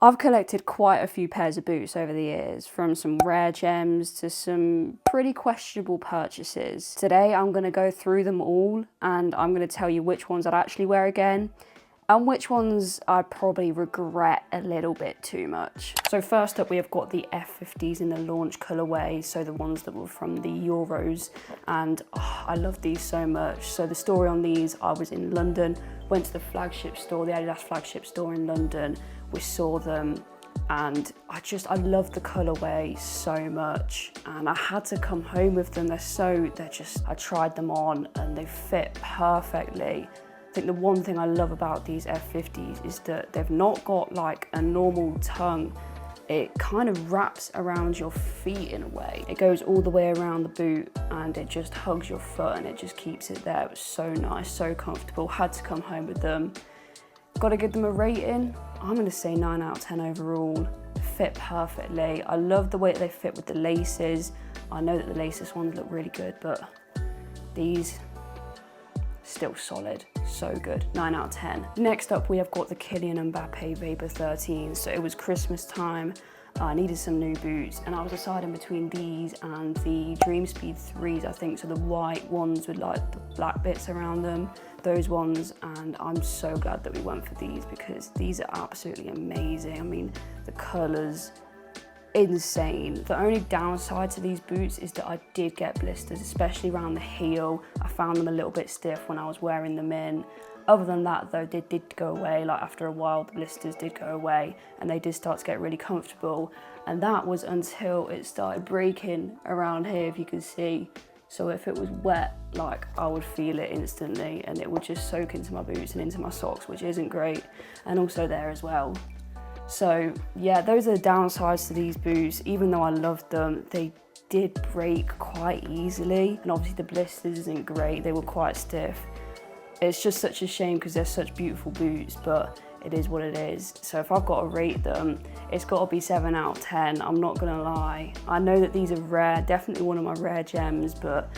I've collected quite a few pairs of boots over the years, from some rare gems to some pretty questionable purchases. Today I'm going to go through them all and I'm going to tell you which ones I'd actually wear again and which ones I'd probably regret a little bit too much. So first up we have got the F50s in the launch colourway, so the ones that were from the Euros, and I love these so much. So the story on these, I was in London, went to the flagship store, the Adidas flagship store in London, we saw them and I love the colourway so much and I had to come home with them. I tried them on and they fit perfectly. I think the one thing I love about these F50s is that they've not got like a normal tongue. It kind of wraps around your feet in a way. It goes all the way around the boot and it just hugs your foot and it just keeps it there. It was so nice, so comfortable. Had to come home with them. Got to give them a rating. I'm going to say 9 out of 10 overall. Fit perfectly. I love the way they fit with the laces. I know that the laceless ones look really good, but these still solid, so good. 9 out of 10. Next up we have got the Kylian Mbappe Vapor 13. So it was Christmas time. I needed some new boots and I was deciding between these and the Dream Speed 3s, I think, so the white ones with like the black bits around them, those ones, and I'm so glad that we went for these because these are absolutely amazing. I mean, the colours, insane. The only downside to these boots is that I did get blisters, especially around the heel. I found them a little bit stiff when I was wearing them in. Other than that though, they did go away. Like after a while the blisters did go away and they did start to get really comfortable, and that was until it started breaking around here, if you can see. So if it was wet, like I would feel it instantly and it would just soak into my boots and into my socks, which isn't great, and also there as well. So yeah, those are the downsides to these boots. Even though I loved them, they did break quite easily, and obviously the blisters isn't great, they were quite stiff. It's just such a shame because they're such beautiful boots, but it is what it is. So if I've got to rate them, it's got to be 7 out of 10, I'm not gonna lie. I know that these are rare, definitely one of my rare gems, but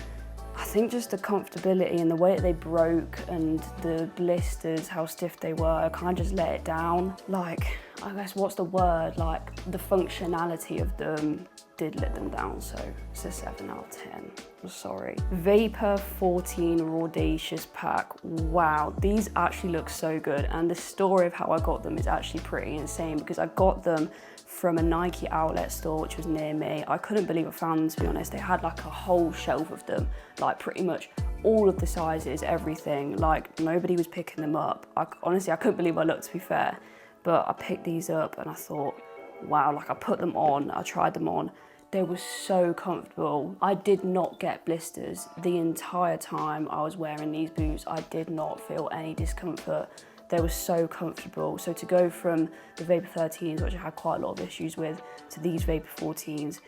I think just the comfortability and the way that they broke and the blisters, how stiff they were, I kind of just let it down. Like, I guess what's the word? Like the functionality of them did let them down, so it's a 7 out of 10. I'm sorry. Vapor 14 Rawdacious pack. Wow, these actually look so good, and the story of how I got them is actually pretty insane because I got them from a Nike outlet store which was near me. I couldn't believe I found them, to be honest. They had like a whole shelf of them, like pretty much all of the sizes, everything. Like nobody was picking them up. Honestly, I couldn't believe I looked, to be fair. But I picked these up and I thought, wow, like I put them on, I tried them on. They were so comfortable. I did not get blisters the entire time I was wearing these boots. I did not feel any discomfort. They were so comfortable. So to go from the Vapor 13s, which I had quite a lot of issues with, to these Vapor 14s,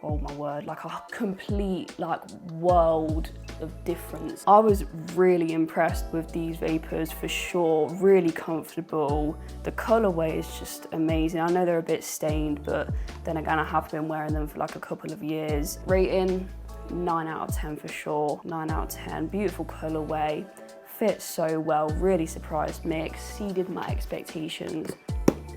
oh my word, like a complete like world of difference. I was really impressed with these Vapors for sure, really comfortable. The colorway is just amazing. I know they're a bit stained, but then again, I have been wearing them for like a couple of years. Rating, 9 out of 10 for sure, 9 out of 10. Beautiful colorway, fits so well, really surprised me, exceeded my expectations.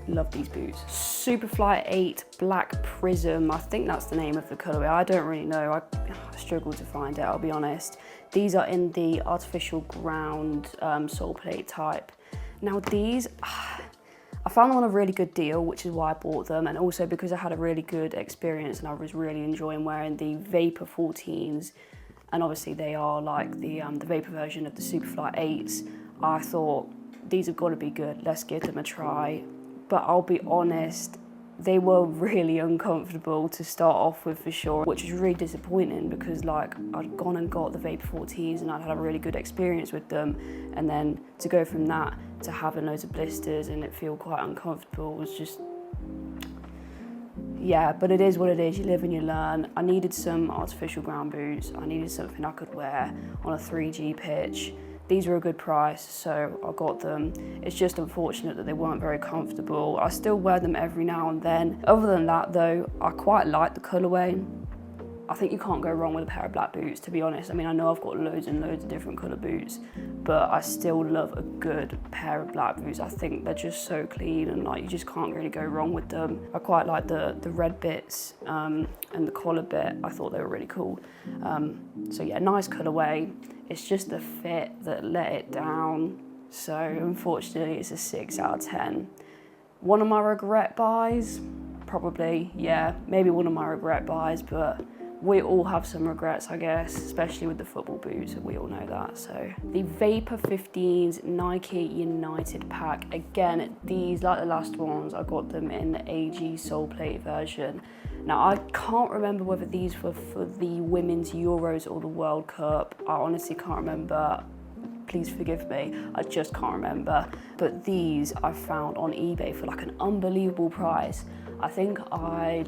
Love these boots. Superfly 8 Black Prism. I think that's the name of the colorway. I don't really know. I struggle to find it, I'll be honest. These are in the artificial ground sole plate type. Now these, I found them on a really good deal, which is why I bought them, and also because I had a really good experience and I was really enjoying wearing the Vapor 14s, and obviously they are like the Vapor version of the Superfly 8s. I thought, these have got to be good, let's give them a try. But I'll be honest, they were really uncomfortable to start off with for sure, which is really disappointing because like I'd gone and got the Vapor 14s and I'd had a really good experience with them, and then to go from that to having loads of blisters and it feel quite uncomfortable was just, yeah, but it is what it is, you live and you learn. I needed some artificial ground boots, I needed something I could wear on a 3G pitch. These were a good price, so I got them. It's just unfortunate that they weren't very comfortable. I still wear them every now and then. Other than that though, I quite like the colorway. I think you can't go wrong with a pair of black boots, to be honest. I mean, I know I've got loads and loads of different colour boots, but I still love a good pair of black boots. I think they're just so clean and like you just can't really go wrong with them. I quite like the red bits and the collar bit. I thought they were really cool. So yeah, nice colourway. It's just the fit that let it down. So unfortunately, it's a 6 out of 10. One of my regret buys? Probably, yeah, maybe one of my regret buys, but we all have some regrets, I guess, especially with the football boots, and we all know that. So the Vapor 15s Nike United pack. Again, these, like the last ones, I got them in the AG sole plate version. Now, I can't remember whether these were for the Women's Euros or the World Cup. I honestly can't remember. Please forgive me, I just can't remember. But these I found on eBay for like an unbelievable price. I think I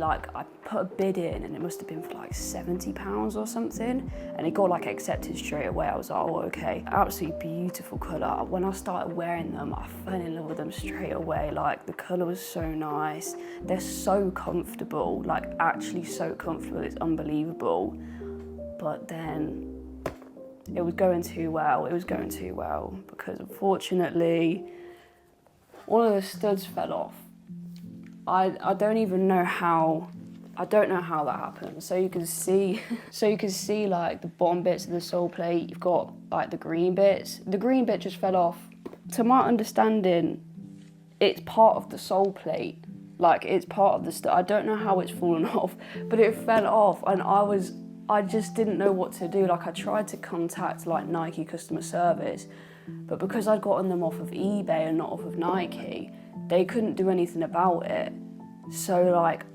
put a bid in and it must have been for like £70 or something. And it got like accepted straight away. I was like, oh, okay. Absolutely beautiful colour. When I started wearing them, I fell in love with them straight away. Like the colour was so nice. They're so comfortable, like actually so comfortable, it's unbelievable. But then it was going too well. It was going too well because unfortunately, one of the studs fell off. I don't even know how. I don't know how that happened. So you can see, like the bottom bits of the sole plate. You've got like the green bits. The green bit just fell off. To my understanding, it's part of the sole plate. Like it's part of the stud. I don't know how it's fallen off, but it fell off, and I just didn't know what to do. Like I tried to contact like Nike customer service, but because I'd gotten them off of eBay and not off of Nike, they couldn't do anything about it. So like,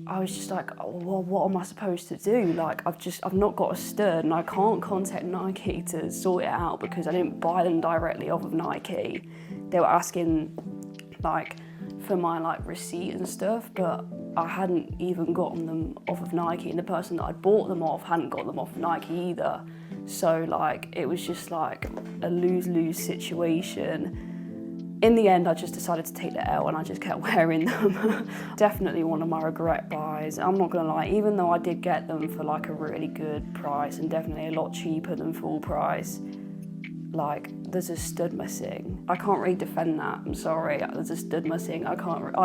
I was just like, oh, well, what am I supposed to do? Like I've not got a stud and I can't contact Nike to sort it out because I didn't buy them directly off of Nike. They were asking like for my like receipt and stuff, but I hadn't even gotten them off of Nike, and the person that I'd bought them off hadn't got them off of Nike either. So like, it was just like a lose-lose situation. In the end, I just decided to take the L and I just kept wearing them. Definitely one of my regret buys. I'm not gonna lie, even though I did get them for like a really good price and definitely a lot cheaper than full price, like there's a stud missing. I can't really defend that, I'm sorry. There's a stud missing, I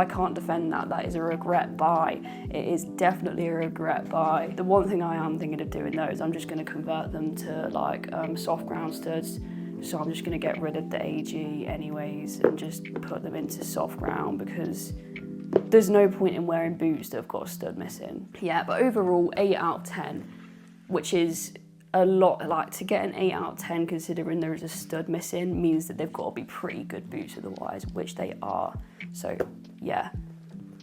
can't defend that. That is a regret buy. It is definitely a regret buy. The one thing I am thinking of doing though is I'm just gonna convert them to like soft ground studs. So I'm just gonna get rid of the AG anyways and just put them into soft ground because there's no point in wearing boots that have got a stud missing. Yeah, but overall 8 out of 10, which is a lot. Like to get an 8 out of 10 considering there is a stud missing means that they've got to be pretty good boots otherwise, which they are. So yeah,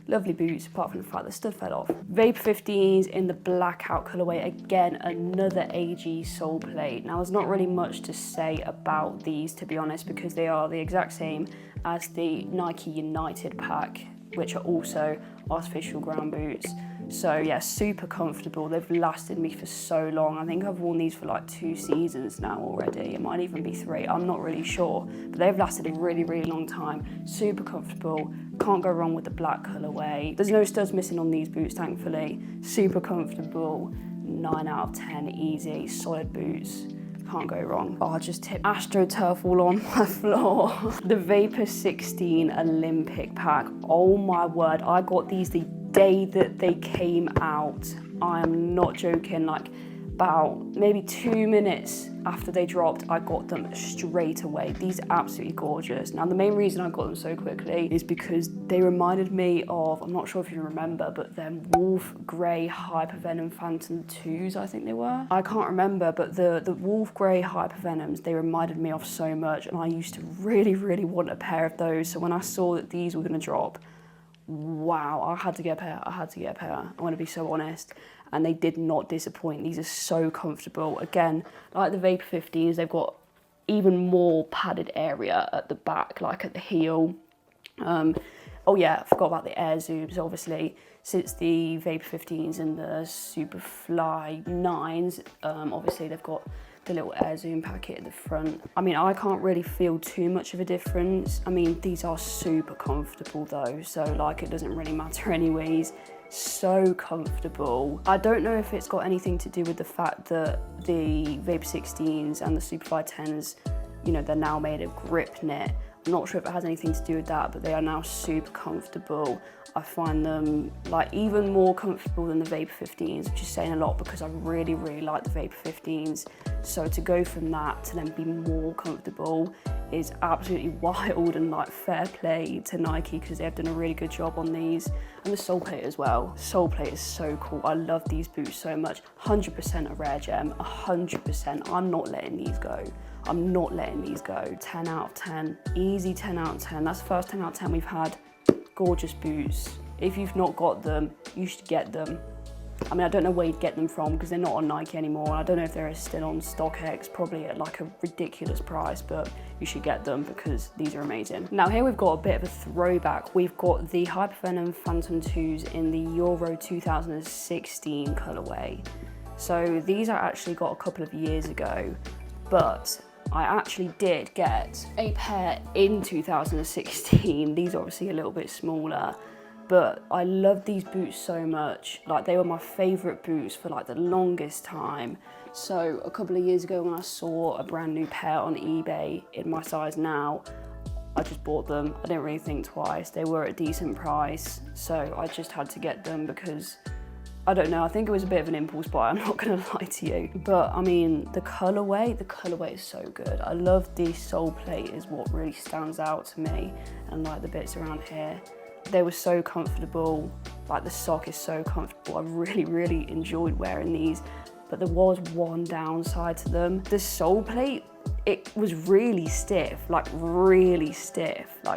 lovely boots apart from the fact the stud fell off. Vapor 15s in the Blackout colourway. Again, another AG sole plate. Now there's not really much to say about these, to be honest, because they are the exact same as the Nike United pack, which are also artificial ground boots. So yeah, super comfortable. They've lasted me for so long. I think I've worn these for like 2 seasons now already. It might even be 3, I'm not really sure. But they've lasted a really, really long time. Super comfortable. Can't go wrong with the black colourway. There's no studs missing on these boots, thankfully. Super comfortable. 9 out of 10, easy, solid boots. Can't go wrong. Oh, I just tipped AstroTurf all on my floor. The Vapor 16 Olympic pack. Oh my word, I got these the day that they came out. I am not joking. Like about maybe 2 minutes after they dropped, I got them straight away. These are absolutely gorgeous. Now the main reason I got them so quickly is because they reminded me of, I'm not sure if you remember, but them Wolf Grey Hypervenom Phantom 2s, I think they were. I can't remember, but the Wolf Grey Hypervenoms, they reminded me of so much, and I used to really, really want a pair of those. So when I saw that these were gonna drop, wow, I had to get a pair. I'm gonna be so honest. And they did not disappoint. These are so comfortable. Again, like the Vapor 15s, they've got even more padded area at the back, like at the heel. Oh yeah, I forgot about the air zooms, obviously. Since the Vapor 15s and the Superfly 9s, obviously they've got the little air zoom packet at the front. I mean, I can't really feel too much of a difference. I mean, these are super comfortable though, so like it doesn't really matter anyways. So comfortable. I don't know if it's got anything to do with the fact that the Vapor 16s and the Superfly 10s, you know, they're now made of grip knit. I'm not sure if it has anything to do with that, but they are now super comfortable. I find them like even more comfortable than the Vapor 15s, which is saying a lot because I really, really like the Vapor 15s. So to go from that to then be more comfortable is absolutely wild, and like fair play to Nike because they have done a really good job on these. And the sole plate as well. Sole plate is so cool. I love these boots so much. 100% a rare gem, 100%. I'm not letting these go. I'm not letting these go. 10 out of 10, easy 10 out of 10. That's the first 10 out of 10 we've had. Gorgeous boots. If you've not got them, you should get them. I mean, I don't know where you'd get them from because they're not on Nike anymore. I don't know if they're still on StockX, probably at like a ridiculous price, but you should get them because these are amazing. Now here we've got a bit of a throwback. We've got the Hypervenom Phantom 2s in the Euro 2016 colorway. So these I actually got a couple of years ago, but I actually did get a pair in 2016. These are obviously a little bit smaller, but I love these boots so much. Like they were my favorite boots for like the longest time. So a couple of years ago when I saw a brand new pair on eBay in my size now, I just bought them. I didn't really think twice. They were at a decent price, so I just had to get them because I don't know, I think it was a bit of an impulse buy, I'm not gonna lie to you. But I mean, the colorway is so good. I love the sole plate is what really stands out to me, and like the bits around here. They were so comfortable, like the sock is so comfortable. I really, really enjoyed wearing these, but there was one downside to them. The sole plate, it was really stiff, like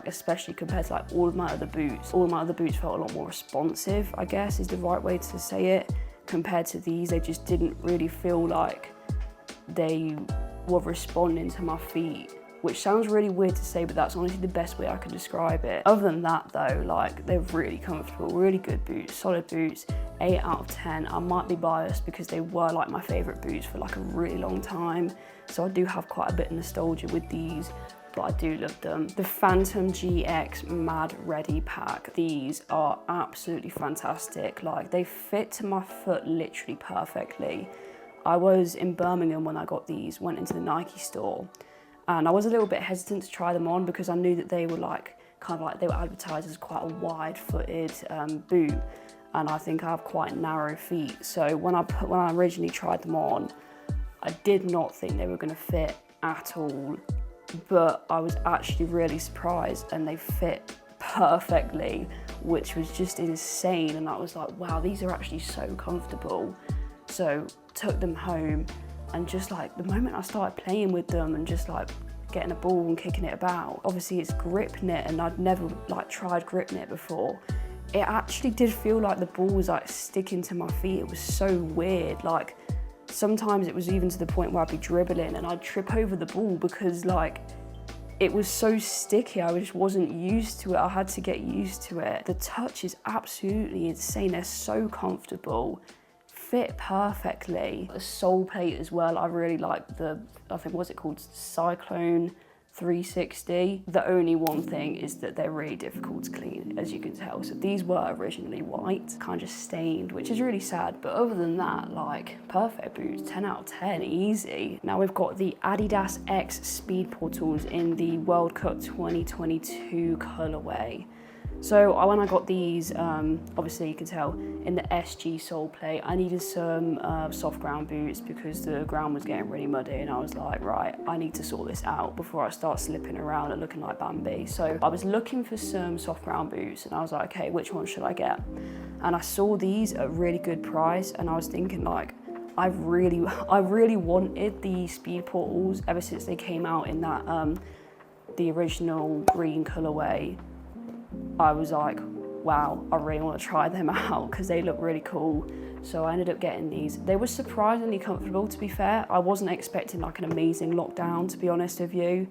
especially compared to like all of my other boots. All of my other boots felt a lot more responsive, I guess is the right way to say it. Compared to these, they just didn't really feel like they were responding to my feet, which sounds really weird to say, but that's honestly the best way I can describe it. Other than that though, like they're really comfortable, really good boots, solid boots, 8 out of 10. I might be biased because they were like my favorite boots for like a really long time. So I do have quite a bit of nostalgia with these, but I do love them. The Phantom GX Mad Ready pack. These are absolutely fantastic. Like they fit to my foot literally perfectly. I was in Birmingham when I got these, went into the Nike store, and I was a little bit hesitant to try them on because I knew that they were like, kind of like they were advertised as quite a wide-footed boot. And I think I have quite narrow feet. So when I originally tried them on, I did not think they were gonna fit at all, but I was actually really surprised and they fit perfectly, which was just insane. And I was like, wow, these are actually so comfortable. So took them home, and just like the moment I started playing with them and just like getting a ball and kicking it about, obviously it's grip knit and I'd never like tried grip knit before. It actually did feel like the ball was like sticking to my feet. It was so weird. Like sometimes it was even to the point where I'd be dribbling and I'd trip over the ball because like it was so sticky. I just wasn't used to it. I had to get used to it. The touch is absolutely insane. They're so comfortable, fit perfectly. The sole plate as well. I really like I think, what's it called? Cyclone 360. The only one thing is that they're really difficult to clean, as you can tell. So these were originally white, kind of stained, which is really sad. But other than that, like perfect boots, 10 out of 10, easy. Now we've got the Adidas X Speedportals in the World Cup 2022 colorway. So when I got these, obviously you can tell in the SG sole plate, I needed some soft ground boots because the ground was getting really muddy, and I was like, right, I need to sort this out before I start slipping around and looking like Bambi. So I was looking for some soft ground boots and I was like, okay, which one should I get? And I saw these at a really good price, and I was thinking like, I really wanted the Speedportals ever since they came out in that, the original green colorway. I was like, wow, I really want to try them out because they look really cool. So I ended up getting these. They were surprisingly comfortable, to be fair. I wasn't expecting like an amazing lockdown, to be honest with you,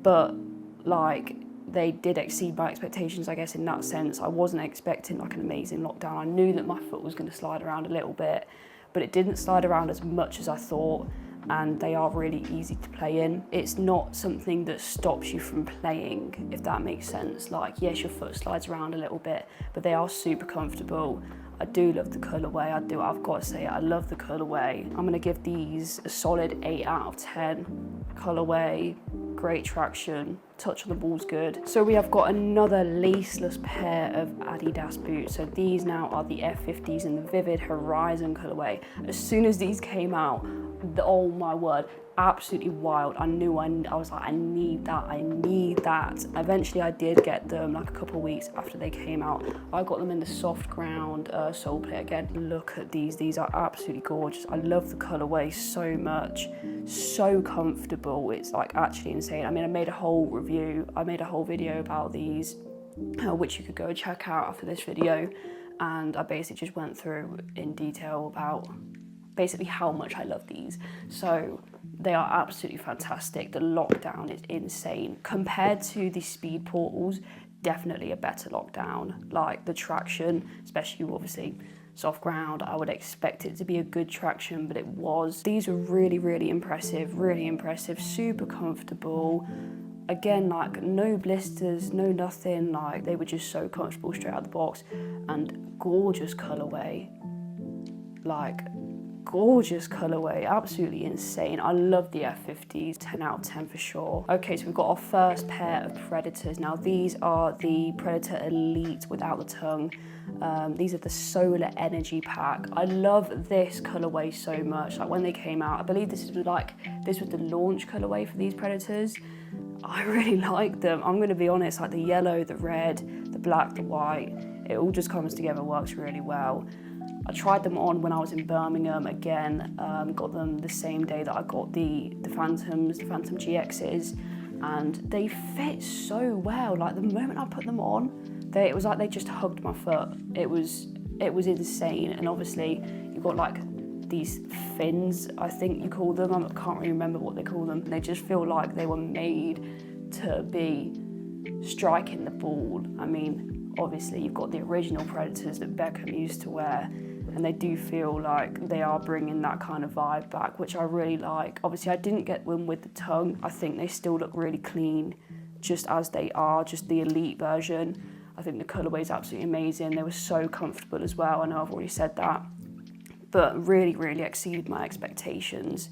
but like they did exceed my expectations, I guess, in that sense. I wasn't expecting like an amazing lockdown. I knew that my foot was going to slide around a little bit, but it didn't slide around as much as I thought. and they are really easy to play in. It's not something that stops you from playing, if that makes sense. Like, yes, your foot slides around a little bit, but they are super comfortable. I do love the colourway, I've got to say, I love the colourway. I'm gonna give these a solid 8 out of 10. Colourway, great traction, touch on the ball's good. So we have got another laceless pair of Adidas boots. So these now are the F50s in the Vivid Horizon colourway. As soon as these came out, oh my word, absolutely wild. I was like, I need that. Eventually I did get them like a couple of weeks after they came out. I got them in the soft ground sole plate again. Look at these are absolutely gorgeous. I love the colorway so much, so comfortable. It's like actually insane. I mean, I made a whole video about these, which you could go check out after this video. And I basically just went through in detail about basically how much I love these. So they are absolutely fantastic. The lockdown is insane. Compared to the Speedportals, definitely a better lockdown. Like the traction, especially obviously soft ground, I would expect it to be a good traction, but it was. These were really impressive, super comfortable. Again, like no blisters, no nothing, like they were just so comfortable straight out of the box, and gorgeous colorway. Like, gorgeous colorway, absolutely insane. I love the F50s, 10 out of 10 for sure. Okay, so we've got our first pair of Predators. Now these are the Predator Elite without the tongue. These are the Solar Energy Pack. I love this colorway so much. Like when they came out, I believe this was the launch colorway for these Predators. I really like them. I'm gonna be honest, like the yellow, the red, the black, the white, it all just comes together, works really well. I tried them on when I was in Birmingham again, got them the same day that I got the Phantom GXs, and they fit so well. Like the moment I put them on, it was like they just hugged my foot. It was insane. And obviously you've got like these fins, I think you call them. I can't really remember what they call them. They just feel like they were made to be striking the ball. I mean, obviously you've got the original Predators that Beckham used to wear, and they do feel like they are bringing that kind of vibe back, which I really like. Obviously I didn't get them with the tongue. I think they still look really clean just as they are, just the Elite version. I think the colorway is absolutely amazing. They were so comfortable as well. I know I've already said that, but really exceeded my expectations.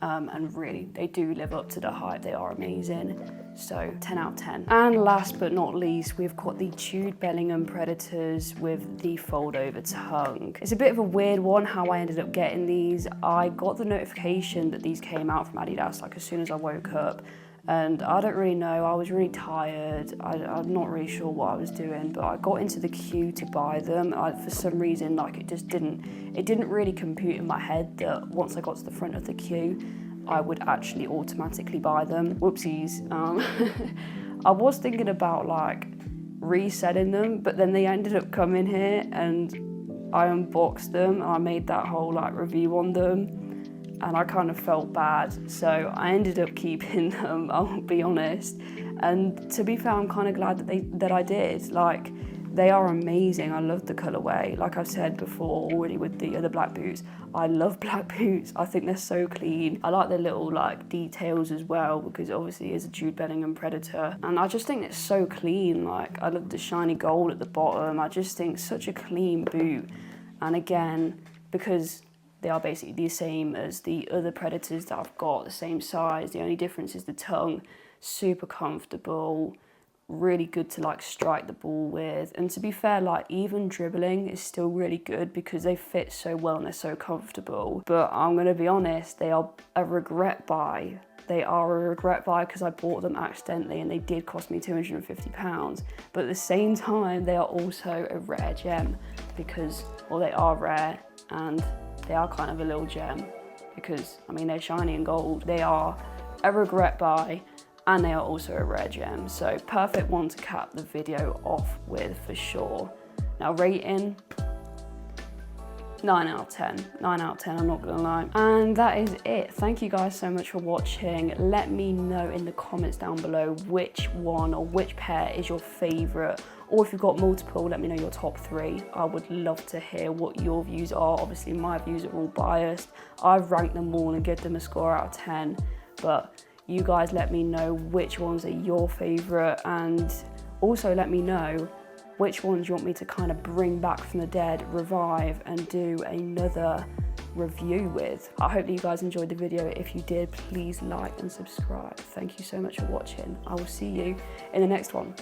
And really, they do live up to the hype. They are amazing. So 10 out of 10. And last but not least, we've got the Jude Bellingham Predators with the fold over tongue. It's a bit of a weird one how I ended up getting these. I got the notification that these came out from Adidas like as soon as I woke up. And I don't really know, I was really tired. I'm not really sure what I was doing, but I got into the queue to buy them. For some reason, like it didn't really compute in my head that once I got to the front of the queue, I would actually automatically buy them. Whoopsies. I was thinking about like reselling them, but then they ended up coming here and I unboxed them and I made that whole like review on them. And I kind of felt bad, so I ended up keeping them, I'll be honest. And to be fair, I'm kind of glad that I did. Like, they are amazing. I love the colorway. Like I've said before already with the other black boots, I love black boots. I think they're so clean. I like the little like details as well, because obviously it's a Jude Bellingham Predator. And I just think it's so clean. Like, I love the shiny gold at the bottom. I just think such a clean boot. And again, because they are basically the same as the other Predators that I've got, the same size. The only difference is the tongue. Super comfortable, really good to like strike the ball with. And to be fair, like even dribbling is still really good because they fit so well and they're so comfortable. But I'm gonna be honest, they are a regret buy. They are a regret buy because I bought them accidentally and they did cost me £250. But at the same time, they are also a rare gem because, well, they are rare and they are kind of a little gem because, I mean, they're shiny and gold. They are a regret buy and they are also a rare gem. So perfect one to cap the video off with for sure. Now rating, 9 out of 10. 9 out of 10, I'm not gonna lie. And that is it. Thank you guys so much for watching. Let me know in the comments down below which one or which pair is your favorite, or if you've got multiple, let me know your top 3. I would love to hear what your views are. Obviously my views are all biased. I've ranked them all and give them a score out of 10, but you guys let me know which ones are your favorite, and also let me know which ones you want me to kind of bring back from the dead, revive, and do another review with. I hope that you guys enjoyed the video. If you did, please like and subscribe. Thank you so much for watching. I will see you in the next one.